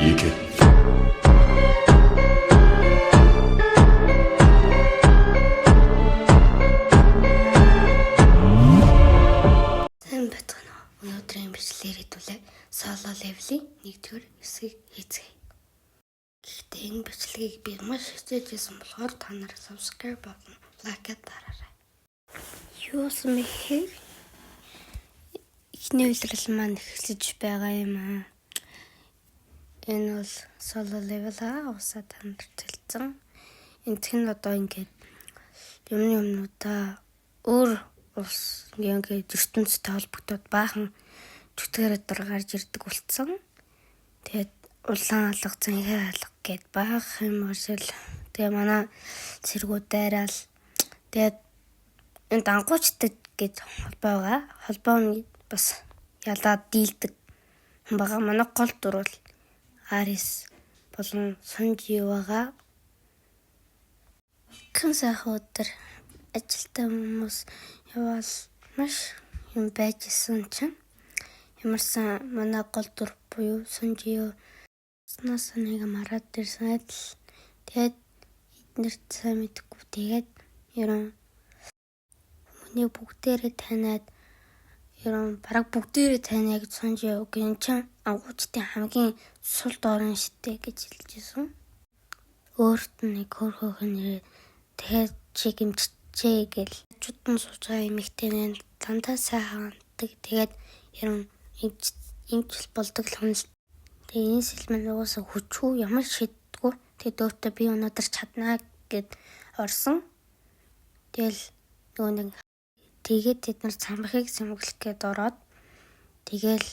이게 сайн байтгана. Өнөөдрийн бичлэгээр хэдүүлээ solo level-ийн 1-р хэсгийг хийцгээе. Гэхдээ энэ бичлэгийг би маш хичээжсэн болохоор та нар subscribe болон лайк дараарай. Юусан мэхээр эхний үйлрэл маань эхэлж байгаа юм аа. Энэ бол solo level усаа танарт хэлсэн. Энд нь одоо ингээд юмнуудаа өөр улс ингээд ертөнцтэй холбогдоод баахан чөтгөрөд гарч ирдэг болцсон. Тэгээд улаан алга, цэнхэр алга гэд баах юм оршил. Тэгээ манай цэргүүд дайраал. Тэгээд энэ дангуучтай гэж холбоо байгаа. Холбоо нь бас ялаад дийлдэг бага. Манай гол дүр бол Арис болон Сонжио байгаа. Хэн сайхан өдөр ажилтаа хүмүүс явал маш юм байж исэн чинь ямарсан манай гол дүр буюу Сонжио снаас нэг мараад ирсэн адил. Тэгээд эднэрт сайн мэдгүй. Тэгээд ерөн хүний бүгдээрээ таниад ерөн бараг бүгдээрээ таниа гэж Сонжио гин чинь агуучдын хамгийн сул дорн шидэ гэж хэлжсэн. Өөрт нь нэг хөрхөх нэр тэгээд чиг имчээ гэл чуддан сууж байгаа эмэгтэйнээ дандаа сайхан ханддаг. Тэгээд ерөн имчл болдог л хүн. Тэгээ энэ сэлмэн угаасаа хүчгүй ямар шийддэггүй. Тэгээд өөртөө би өнөөдөр чаднаа гэд орсон. Тэгэл нөгөө нэг тэгээд тэд нар цамхыг сэмгэлэх гээд ороод тэгэл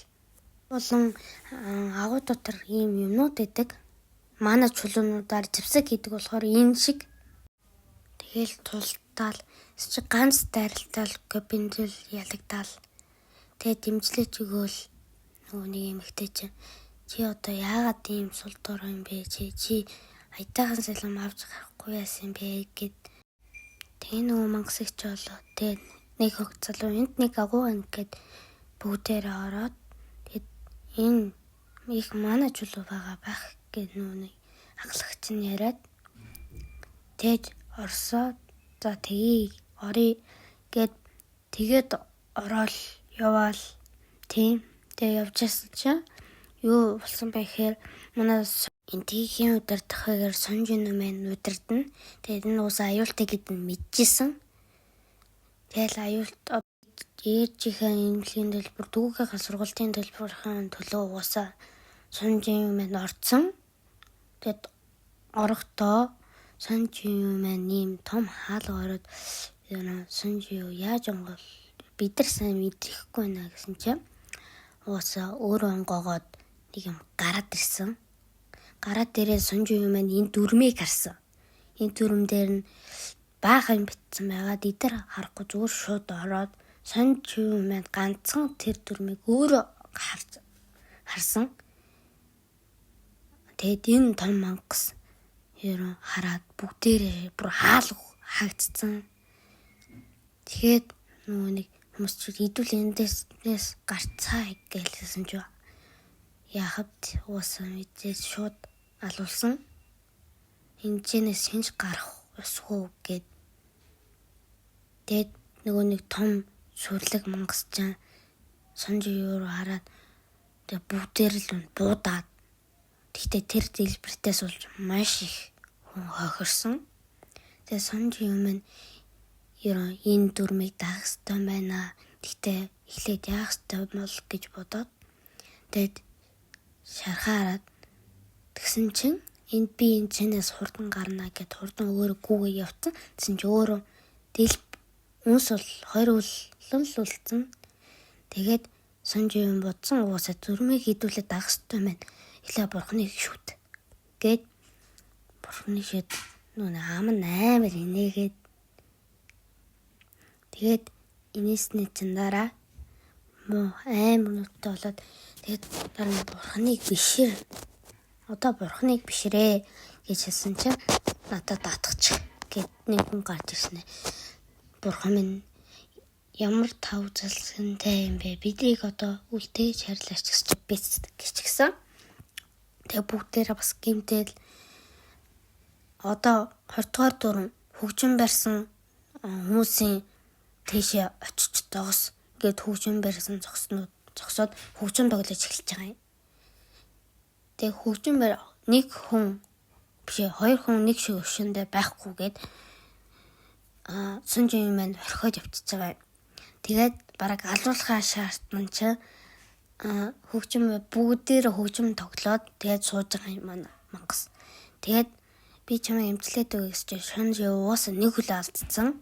болон агуу дотор ийм юмнууд идэг. Манай чулуунуудаар зэвсэг хийдэг болохоор энэ шиг тэгэл тултаал чи ганц дайралтал бензол ялагдал. Тэгээ дэмжлэж өгөөл нөгөө нэг эмэгтэй чинь чи одоо яагаад ийм сул дорой юм бэ? Чи аятайхан салам авч гарахгүй яасан бэ гэд. Тэгээ нөгөө мангасч болоо. Тэгээ нэг хог залуу энд нэг агуу ингээд бүгдээрээ ороод тэгээд энэ их манай чулуу байгаа байх гэд нөгөө нэг ахлагч нь яриад тэгээд орсоо за тгий орё гэд тэгээд ороод яваал тийм. Тэгээ явжсэн чинь юу болсон бэ гэхээр манай энтигийн удирдахаар Сонжино мэн удирдна. Тэгээд энэ ус аюултай гэдээ мэдчихсэн. Тэгэл аюулт ээжийнхээ эмнэлгийн төлбөр дүүгийнхээ сургалтын төлбөрийн төлөө угаасаа Сонжино мэн орцсон. Тэгэд орохдоо Сонжио маань ийм том хаалга ороод Сонжио яаж онгол бид нар сайн мэдрэхгүй наа гэсэн чинь уусаа өөрөө онгоогоод нэг юм гараад ирсэн. Гараад ирээ Сонжио маань энэ дүрмийг харсан. Энэ дүрм дээр нь баахан битсэн байгаад идэр харахгүй зүгээр шууд ороод Сонжио маань ганцхан тэр дүрмийг өөрөө харсан. Тэгээд энэ том мангас ерөн хараад бүгдээрээ бүр хаалга хаагдсан. Тэгээд нөгөө нэг хүмүүс ч идүүл эндээс гарцаа гэлсэн ч яахад уусаа мэдээ шууд алуулсан. Хинжээс хинж гарах усгүй гэд. Тэгээд нөгөө нэг том сүрлэг мангасчаа Сонжио руу хараад тэгээд бүгдээр л буудаад. Гэхдээ тэр дэлбэртээс болж маш их хүн хохирсон. Тэгээ Сонжио маань ерөн энэ дүрмийг даах ёстой байна. Гэхдээ эхлээд яах ёстой бол гэж бодоод тэгээд шархаараад тэгсэн чинь энд би энэ чинээс хурдан гарна гэд хурдан өөрөө гүүгээ явцсан. Тэгсэн чинь өөрөө үнс бол хоёр улсан. Тэгээд Сонжио бодсон угаасаа дүрмийг хідүүлээд даах ёстой байна. Эхлээ бурхныг шүт гэд бурхны шид нүн ам амар инээгээд тэгээд инээсний чин дараа муу амар нүдтэй болоод тэгээд дараа бурхныг бишэр одоо бурхныг бишрээ гэж хэлсэн чинь надад татгач гэд нэг хүн гарч ирсэн. Бурхан минь ямар тав залсантай юм бэ? Биднийг одоо үлдээж харьлаач гэж гисэн. Тэгээ бүгдээрээ бас гимтэл одоо 20 дугаар дүрм хөгжим барьсан хүмүүсийн тийшээ очиж зогс гээд хөгжим барьсан зогсоод хөгжим тоглож эхэлж байгаа юм. Тэгээ хөгжим нэг хүн биш хоёр хүн нэг шиг өвшөндөө байхгүйгээд Сүнжин маань орхиод явчихж байгаа юм. Тэгээд бараг алуулахаа шаардсан чи хөгжим бүгдээр хөгжим тоглоод тэгээд сууж байгаа юм маань мангас. Тэгээд би чамайг эмчлээд өгье гэж Сүнжин уусаа нэг хүлээ алдсан.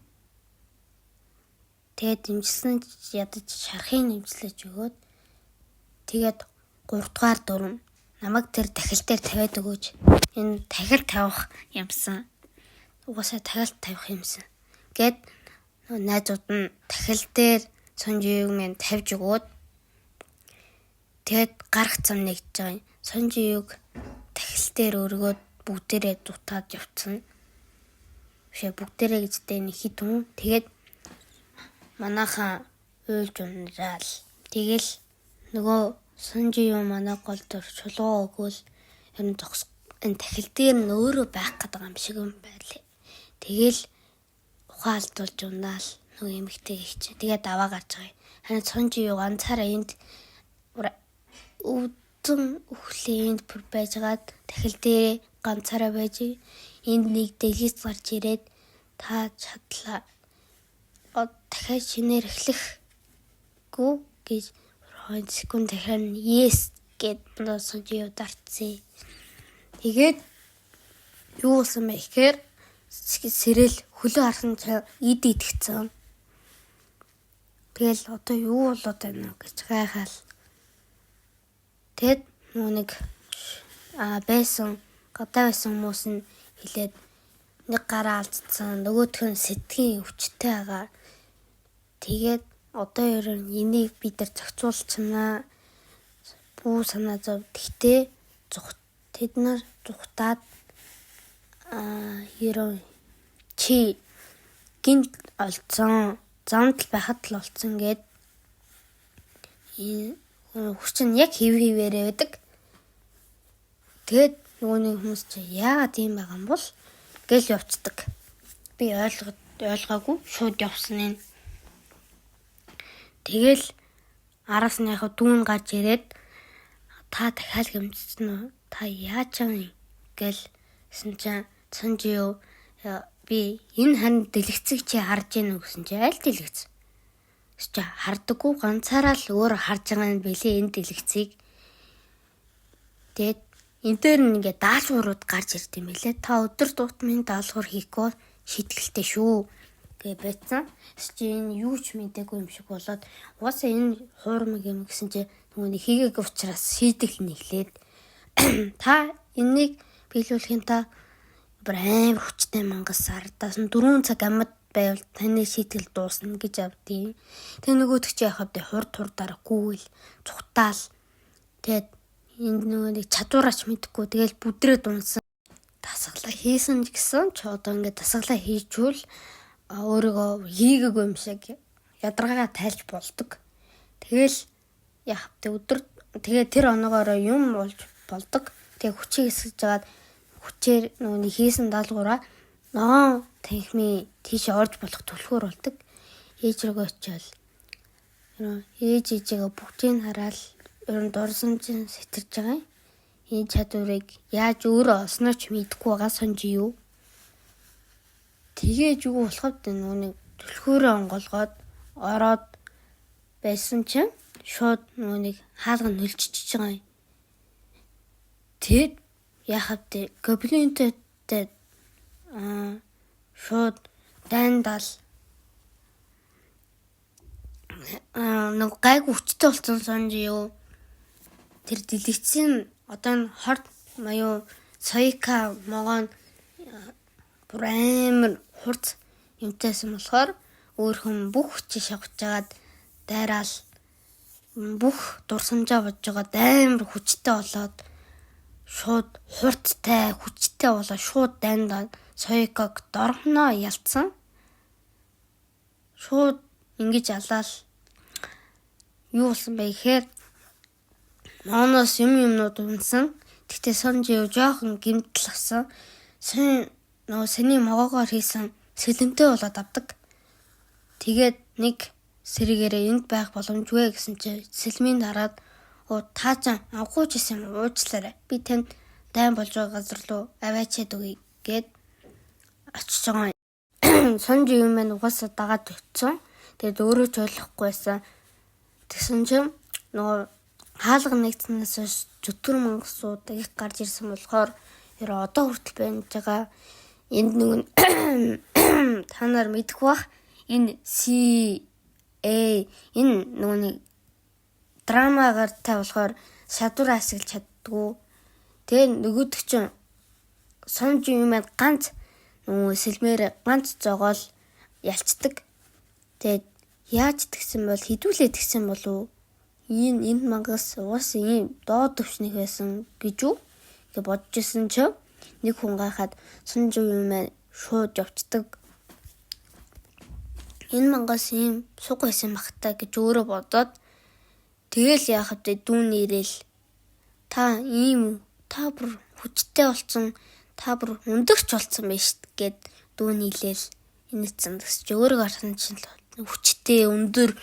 Тэгээд эмчилсэн ядаж шархын эмчлэж өгөөд тэгээд 3 дугаар дүрм намайг тэр тахил дээр тавиад өгөөч. Энэ тахил тавих юмсан. Угаасаа тахил тавих юмсан. Гэт найзууд нь тахил дээр Сүнжийг минь тавьж өгөөд тэгэд гарах зам нэгж байгаа юм. Сүнжийг тахил дээр өргөөд бүгдээрээ дутаад явцсан. Бишээ бүгдээрээ гэжтэй нэг хит хүн. Тэгээд манайхаа уйлж унраал. Тэгэл нөгөө Сүнжийн манай гол дөр чулуу өгөөл энэ тахил дээр нь өөрөө байх гэдэг юм шиг юм байлээ. Тэгэл ухаалтуулж унаал нөгөө эмэгтэй гихч. Тэгээд аваа гарч байгаа. Харин Сүнжийн ганцаараа энд өвдөн өхлөө энд байжгаад тахил дээр ганцаараа байж энд нэг дэлгэц гарч ирээд та чадлаа. Дахиад шинээр эхлэхгүй гэж 2 секунд дахин yes гэд Сүнжийн ударцсан. Тэгээд юу болсон бэ гэхээр сэрэл хөлөө харсан чи эд идэгцэн. Тэгэл одоо юу болоод байна гэж гайхаал. Тэгэд нэг байсан гадаа байсан хүмүүс нь хэлээд нэг гараа алдсан нөгөөх нь сэтгэхийн өвчтэй байгаа. Тэгээд одоо ерөн энийг бид нар зохицуулчихнаа. Бүү санаа зов. Тэгтээ тэд нар зүхтаад ерөн чи гинт олцсон замд байхад л олцсон гэд хүчин яг хэвээрээ байдаг. Тэгэд нөгөө нэг хүмүүс чи яагаад тийм байгаа юм бол гэл явцдаг. Би ойлгоогүй шууд явсан юм. Тэгэл араас нь яг дүүн гарч ирээд та дахиад гэмтсэн үү? Та яаж юм гэл Сүнжин би энэ харин дэлгэцийг чи харж гэнэ гэсэн чи аль дэлгэц? Чи хардаггүй ганцаараа л өөр харж байгаа юм бэлээ энэ дэлгэцийг. Тэгэд энэ дээр нэгээ даалгаврууд гарч ирд юм бэлээ. Та өдөр тутмын даалгавар хийхгүй шийтгэлтэй шүү гэ байцсан. Чи энэ юу ч мэдээгүй юм шиг болоод угаасаа энэ хуурмаг юм гэсэн чи нөгөө хийгээг учраас шийтгэл нэглээд та энийг биелүүлэхийн та амар хүчтэй мангас ардаас 4 цаг амьд байвал таны шийтгэл дуусна гэж авдیں۔ Тэг нөгөөдөг чи яхад хурд хурдааргүй л цухтаал. Тэгэд энэ нөгөө нэг чадвараач мэдхгүй тэгэл бүдрээ дунсан. Дасгалаа хийсэн ч гэсэн ч одоо ингээд дасгалаа хийжүүл өөрийгөө хийгээгүй юм шиг ядаргаагаа тайлж болдог. Тэгэл яах вэ өдөр тэгээ тэр оноогоор юм болж болдог. Тэгээ хүчийг эсгэж жагаад хүчээр нөгөө хийсэн даалгавраа ногоон танхимын тийшээ орж болох түлхүүр болдог. Ээж рүүгээ очивол ээжигээ бүгдийг хараад ерөн дурсамжийн сэтэрж байгаа юм. Энэ чадварыг яаж өөрөө олсноо ч мэдэхгүй байгаа Сүнжин юу. Тэгээд юу болоход нөгөө түлхүүрээ онголгоод ороод байсан чинь шууд нөгөө хаалга нөлчиж байгаа юм. Тэгэд яхав тэ гоблинтэй шууд дайндал нэг гайгүй хүчтэй болсон Сүнжин юу. Тэр дэлгэцийн одоо энэ хорт маяу соёка могон бүр амар хурц юмтайсан болохоор өөрхөн бүх хүчийг шавхаж жагаад дайраал бүх дурсамжаа бодж байгаа амар хүчтэй болоод шууд хурцтай хүчтэй болоод шууд дайндаа соёког дорхноо ялцсан. Шууд ингэж алаал юу болсон бэ гэхээр Моноос юмнууд унсан. Тэгтээ Сонжио жоохон гэмтэл авсан. Сэний могоогоор хийсэн сэлэмтэй болоод авдаг. Тэгээд нэг сэргээрээ энд байх боломжгүй гэсэн чинь сэлмийн дараад таачаа авахгүйч гэсэн юм уучлаарай. Би танд дайн болж байгаа газар руу аваачаад өгье гэд очиж байгаа. Сонжио юм маань угаасаа дагаад өгцөн. Тэгээд өөрөө ч ойлгохгүй байсан. Тэгсэн чинь нөгөө хаалга нэгтснээс зүтгэр мангасууд их гарч ирсэн болохоор одоо хүртэл байж байгаа. Энд нөгөө та нар мэдэх бах энэ энэ нөгөө драмагаар та болохоор шатуур асгалж чаддгүй. Тэгээ нөгөөдөг чинь Сонжио юм ганц нөгөө сэлмээр ганц зогоол ялцдаг. Тэгээд яаж тэгсэн бол хідүүлээд тэгсэн болов энэ мангас уус ийм доод төвшнийг байсан гэж үү гэж бодож ирсэн ч нэг хүн гайхаад Сонжио юм шууд явцдаг. Энэ мангас ийм суг байсан бахтай гэж өөрөө бодоод тэгэл яахад дүүн ирээл та бүр хүчтэй болсон, та бүр өндөгч болсон байж гэд дүүн хэлээл энэ цэндс ч өөрөө гарсан чинь хүчтэй өндөр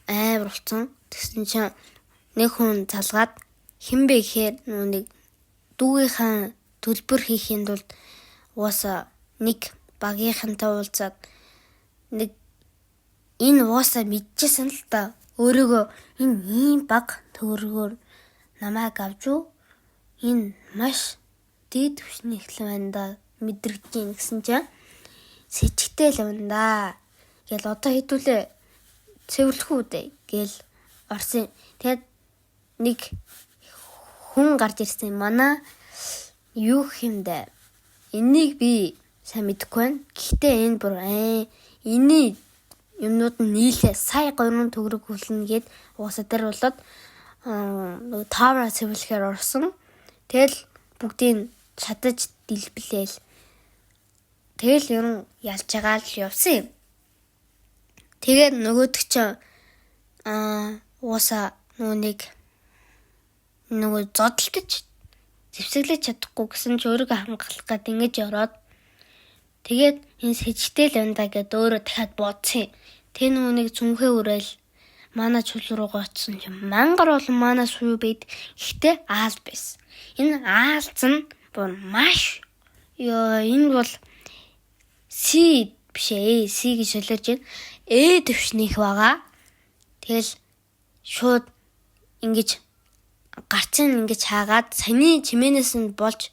амар болсон. Тэгсэн чинь нэг хүн залгаад хинбэ гэхээр нэг дүүгийнхаа төлбөр хийхийн тулд уусаа нэг багийнхантай уулзаад нэг энэ уусаа мэдчихсэн л та өөрөөгөө энэ ийм баг төгрөгөөр намайг авч уу энэ маш дээд түвшний эхлэн байна да мэдрэгдэн гэсэн чинь сэжигтэй л байна да гэл одоо хэдүүлээ цэвэрлэх үү гэл орсон. Тэгэд нэг хүн гарч ирсэн манай юу хэмдэ энийг би сайн мэдэхгүй байна. Гэхдээ энэ бүр энэ юмнууд нь нийлээ сая 3 төгрөг хүлнэ гэд уусаа дээр болоод тавра цэвэрлэхээр орсон. Тэгэл бүгдийг шатаж дэлбэлээл. Тэгэл ер нь ялж байгаа л явсан юм. Тэгээд нөгөөдөг чинь уусаа нөгөө зодтолтож зэвсэглэж чадахгүй гэсэн ч өөрийгөө хамгаалах гээд ингэж ороод тэгээд энэ сэжигтэй л байна да гэд өөрөө дахиад бодсон. Тэ нөгөө нэг зүнхээ урайл манай чул руугаа очсон юм. Мангар болон манай суу байд. Гэхдээ аал байсан. Энэ аалц нь бүр маш энэ бол C биш ээ. C гэж солиож байна. Төвшнийх байгаа. Тэгэл шууд ингэж гарцын ингэж хаагаад саяны чимээнээс нь болж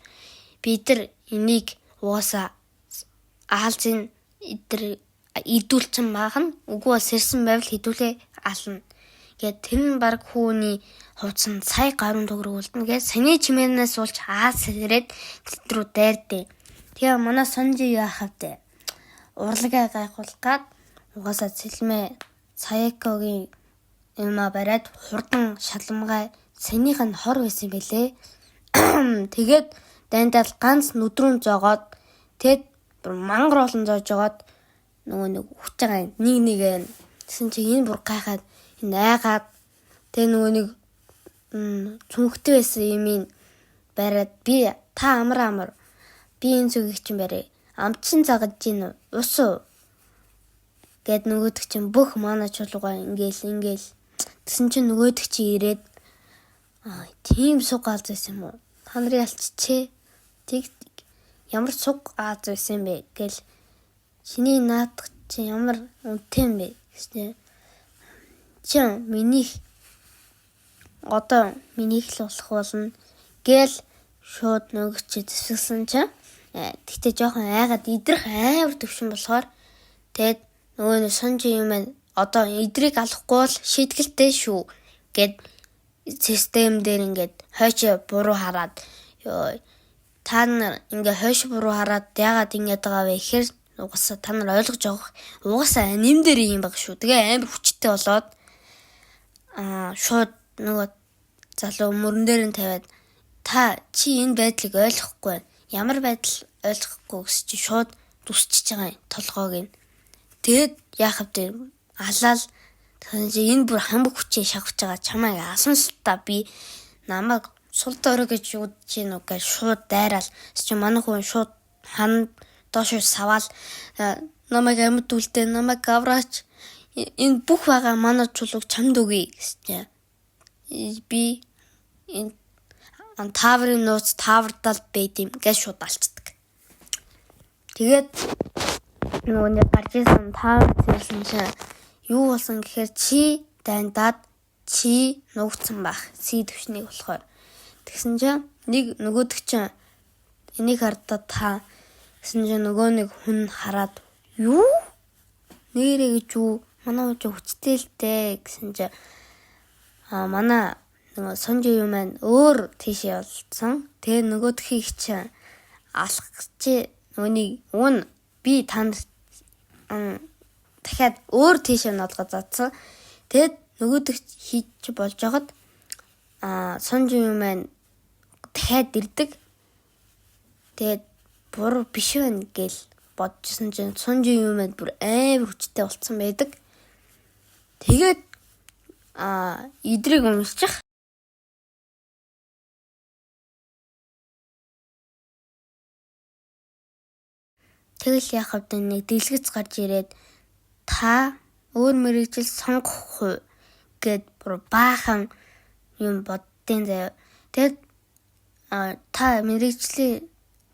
бид нар энийг уусаа аалзын идүүлсэн баахан үгүй бол сэрсэн байвал хідүүлээ ална гэд тэр нь баг хүүний хувцс нь сая гаруй төгрөг үлдэнэ гэд саяны чимээнээс уулж аас сэрээд тэд рүү дайрдээ. Тэгээ манай Сонжио яахавдээ урлагаа гайхуулах гад угаасаа цэлмээ Саякогийн юмаа бариад хурдан шалмгай саяных нь хор байсан бэлээ. Тэгээд дайндал ганц нүдрүүн зоогоод тэгэд мангар олон зоож жоод нөгөө нэг хүч байгаа нэг гэсэн чи энэ бүр гайхаад энэ айгаад тэг нөгөө нэг цүнхтэй байсан юмыг бариад би та амар би энэ зүгийг чинь барь амтчин загаж ийн ус гэд нөгөөдөг чинь бүх манай чулуугаа ингээл тэгсэн чинь нөгөөдөг чи ирээд тийм суг ааз байсан юм уу? Та нарын ялччээ. Тэг ямар суг ааз байсан бэ гэл чиний наадах чи ямар үнэтэй юм бэ гэсэн. Чи минийх л болох болно гэл шууд нөгөөч зэвсгсэн чинь тэгтээ жоохон айгаад идрэх амар төвшин болохоор тэгэд нөгөө Сонжио юм маань одоо идрийг алахгүй бол шийтгэлтэй шүү гэд систем дээр ингээд хойш буруу хараад та нар ингээ хойш буруу хараад яагаад ингэж байгаа вэ гэхээр угаасаа та нар ойлгож байгаа угаасаа нэм дээр юм баг шүү. Тэгээ амар хүчтэй болоод шууд нөгөө залуу мөрөн дээр нь тавиад та чи энэ байдлыг ойлгохгүй ямар байдал ойлгохгүй гэсэн чи шууд дүсчихэж байгаа толгойг нь. Тэгэд яахав дээр алал тэгэхээр энэ бүр хамаг хүчээ шавхаж байгаа чамайг асан л та би намайг сул дорой гэж юудж гин үг гэж шууд дайраал чи манай хүн шууд ханд доош саваал намайг амьд үлдээ намайг авраач энэ бүх байгаа манай чулууг чамд өгье гэсэн би энэ таврын нууц таврдал байд юм гэж шууд алцдаг. Тэгээд нөгөө нэг гарч ирсэн тавар зэрсэн чинь юу болсон гэхээр чи дайндаад чи нуугдсан байх. Си төвшнийг болохоор. Тэгсэн чинь нэг нөгөөдөг чинь энийг хардаад та гэсэн чинь нөгөө нэг хүн хараад юу? Нэрээ гэж юу? Манай хүн хүчтэй л дээ гэсэн чинь манай нөгөө сонжи юу маань өөр тийшээ болцсон. Тэгээ нөгөөдхийг чинь алах чи нөгөөний уун би танд дахиад өөр тийшээ нодлгож задсан. Тэгэд нөгөөдөг хийж болж байгаад сонжи юу маань дахиад ирдэг. Тэгээд буруу биш байна гэл бодчихсон чинь сонжи юу маань бүр амар хүчтэй болцсон байдаг. Тэгээд идрийг өмсчих. Тэгэл яхавд нэг дэлгэц гарч ирээд та өөр мэрэгжил сонгох уу гэд бүр баахан юм боддیں۔ Заяа. Тэгэд та мэрэгжлийн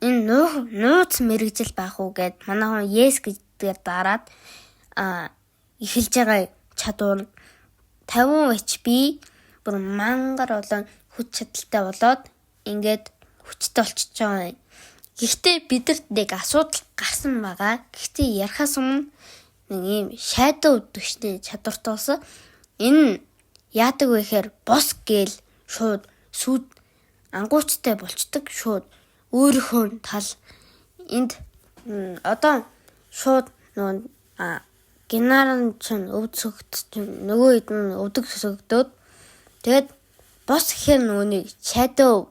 энэ нууц мэрэгжил байх уу гэд манай хүн yes гэдгээр дараад эхэлж байгаа чадвар 50 HP бүр мангар болон хүч чадалтай болоод ингээд хүчтэй болчихж байгаа юм. Гэхдээ бидэрт нэг асуудал гарсан байгаа. Гэхдээ ярахаас өмнө нэг ийм shadow төвчний чадвартайс энэ яадаг вэ гэхээр бос гээл шууд сүд ангуучтай болчдөг шууд өөрийнхөө тал энд одоо шууд нөгөө генерал чинь өвдсөгд нөгөө хэд нь өвдөг сөсөгдөөд тэгэд бос гэхээр нөгөө нэг shadow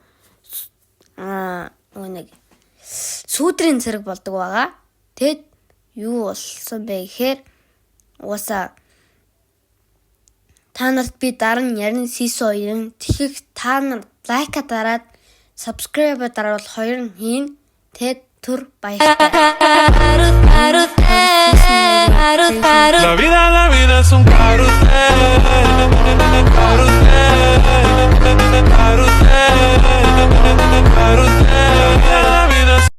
нөгөө нэг сүүдрийн зэрэг болдог байгаа. Тэгэд юу болсон бэ гэхээр уусаа та нарт би дараа нь ярин сисо 2 тэгэхийг та нар лайка дараад subscribe дараал 2 хийн. Тэгэд түр баяртай. La vida es un carrusel, carrusel, carrusel, carrusel.